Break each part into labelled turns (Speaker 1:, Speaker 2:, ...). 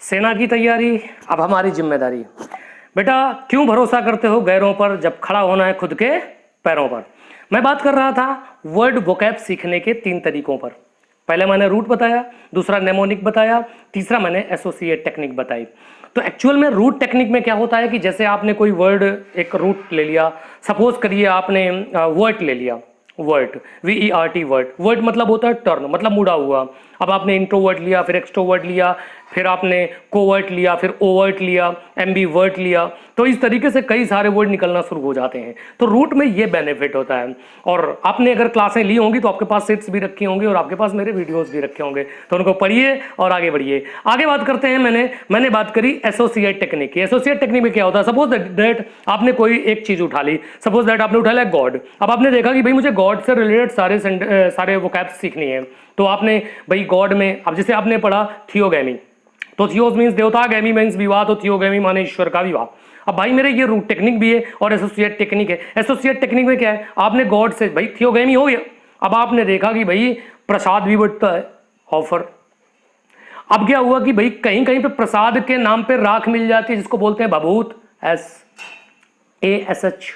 Speaker 1: सेना की तैयारी अब हमारी जिम्मेदारी। बेटा क्यों भरोसा करते हो गैरों पर जब खड़ा होना है खुद के पैरों पर। मैं बात कर रहा था वर्ड वोकैब सीखने के 3 तरीकों पर। पहले मैंने रूट बताया, दूसरा नेमोनिक बताया, तीसरा मैंने एसोसिएट टेक्निक बताई। तो एक्चुअल में रूट टेक्निक में क्या होता है कि जैसे आपने कोई वर्ड एक रूट ले लिया, सपोज करिए आपने वर्ड ले लिया, वर्ड VERT वर्ड, वर्ड मतलब होता है टर्न, मतलब मुड़ा हुआ। अब आपने इंट्रोवर्ट लिया, फिर एक्सट्रोवर्ट लिया, फिर आपने कोवर्ट लिया, फिर ओवर्ट लिया, एम्बीवर्ट लिया, तो इस तरीके से कई सारे वर्ड निकलना शुरू हो जाते हैं। तो रूट में ये बेनिफिट होता है। और आपने अगर क्लासें ली होंगी तो आपके पास सेट्स भी रखी होंगी और आपके पास मेरे वीडियोस भी रखे होंगे, तो उनको पढ़िए और आगे बढ़िए। आगे बात करते हैं। मैंने बात करी एसोसिएट टेक्निक की। एसोसिएट टेक्निक में क्या होता है, सपोज दैट आपने कोई एक चीज उठा ली, सपोज दैट आपने उठा लिया गॉड। अब आपने देखा कि भाई मुझे गॉड से रिलेटेड सारे वोकैब्स सीखनी है, तो आपने भाई गॉड में, अब जैसे आपने पढ़ा थियोगैमी, तो थियोस मीन्स देवता, गैमी मीन्स विवाह, तो थियोगैमी माने ईश्वर का विवाह। अब भाई मेरे ये रूट टेक्निक भी है और एसोसिएट टेक्निक है। एसोसिएट टेक्निक में क्या है, आपने गॉड से भाई थियोगैमी हो गया, अब आपने देखा कि भाई प्रसाद भी बढ़ता है, ऑफर। अब क्या हुआ कि भाई कहीं कहीं पे प्रसाद के नाम पे राख मिल जाती है, जिसको बोलते हैं भभूत, SASH।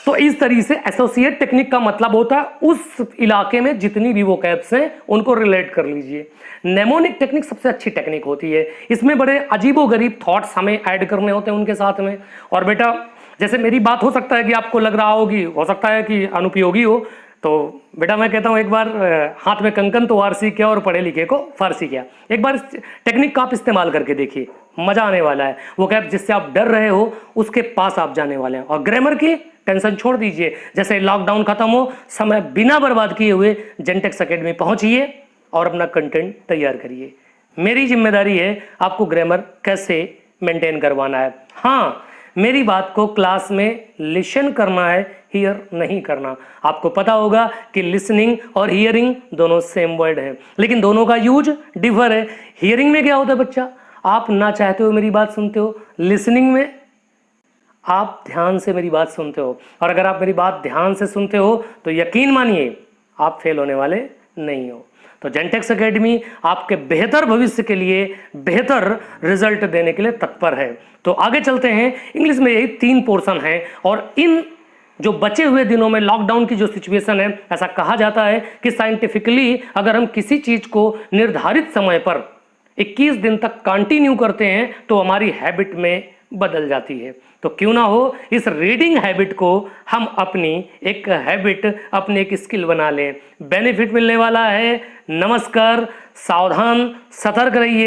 Speaker 1: तो इस तरीके से एसोसिएट टेक्निक का मतलब होता है उस इलाके में जितनी भी वोकैब्स हैं उनको रिलेट कर लीजिए। नेमोनिक टेक्निक सबसे अच्छी टेक्निक होती है, इसमें बड़े अजीबोगरीब थॉट्स हमें ऐड करने होते हैं उनके साथ में। और बेटा जैसे मेरी बात हो सकता है कि आपको लग रहा होगी, हो सकता है कि अनुपयोगी हो, तो बेटा मैं कहता हूँ एक बार हाथ में कंकन तो वारसी किया और पढ़े लिखे को फारसी किया। एक बार इस टेक्निक का आप इस्तेमाल करके देखिए, मजा आने वाला है। वो कैब जिससे आप डर रहे हो उसके पास आप जाने वाले हैं। और ग्रामर की टेंशन छोड़ दीजिए, जैसे लॉकडाउन खत्म हो, समय बिना बर्बाद किए हुए जेंटेक्स एकेडमी पहुंचिए और अपना कंटेंट तैयार करिए। मेरी जिम्मेदारी है आपको ग्रामर कैसे मेंटेन करवाना है। हाँ, मेरी बात को क्लास में लिसन करना है, हियर नहीं करना। आपको पता होगा कि लिसनिंग और हियरिंग दोनों सेम वर्ड है, लेकिन दोनों का यूज डिफर है। हियरिंग में क्या होता है बच्चा, आप ना चाहते हो मेरी बात सुनते हो। लिसनिंग में आप ध्यान से मेरी बात सुनते हो, और अगर आप मेरी बात ध्यान से सुनते हो तो यकीन मानिए आप फेल होने वाले नहीं हो। तो जेंटेक्स एकेडमी आपके बेहतर भविष्य के लिए बेहतर रिजल्ट देने के लिए तत्पर है। तो आगे चलते हैं। इंग्लिश में यही 3 पोर्शन है, और इन जो बचे हुए दिनों में लॉकडाउन की जो सिचुएशन है, ऐसा कहा जाता है कि साइंटिफिकली अगर हम किसी चीज को निर्धारित समय पर 21 दिन तक कंटिन्यू करते हैं तो हमारी हैबिट में बदल जाती है। तो क्यों ना हो इस रीडिंग हैबिट को हम अपनी एक हैबिट, अपनी एक स्किल बना लें। बेनिफिट मिलने वाला है। नमस्कार, सावधान, सतर्क रहिए।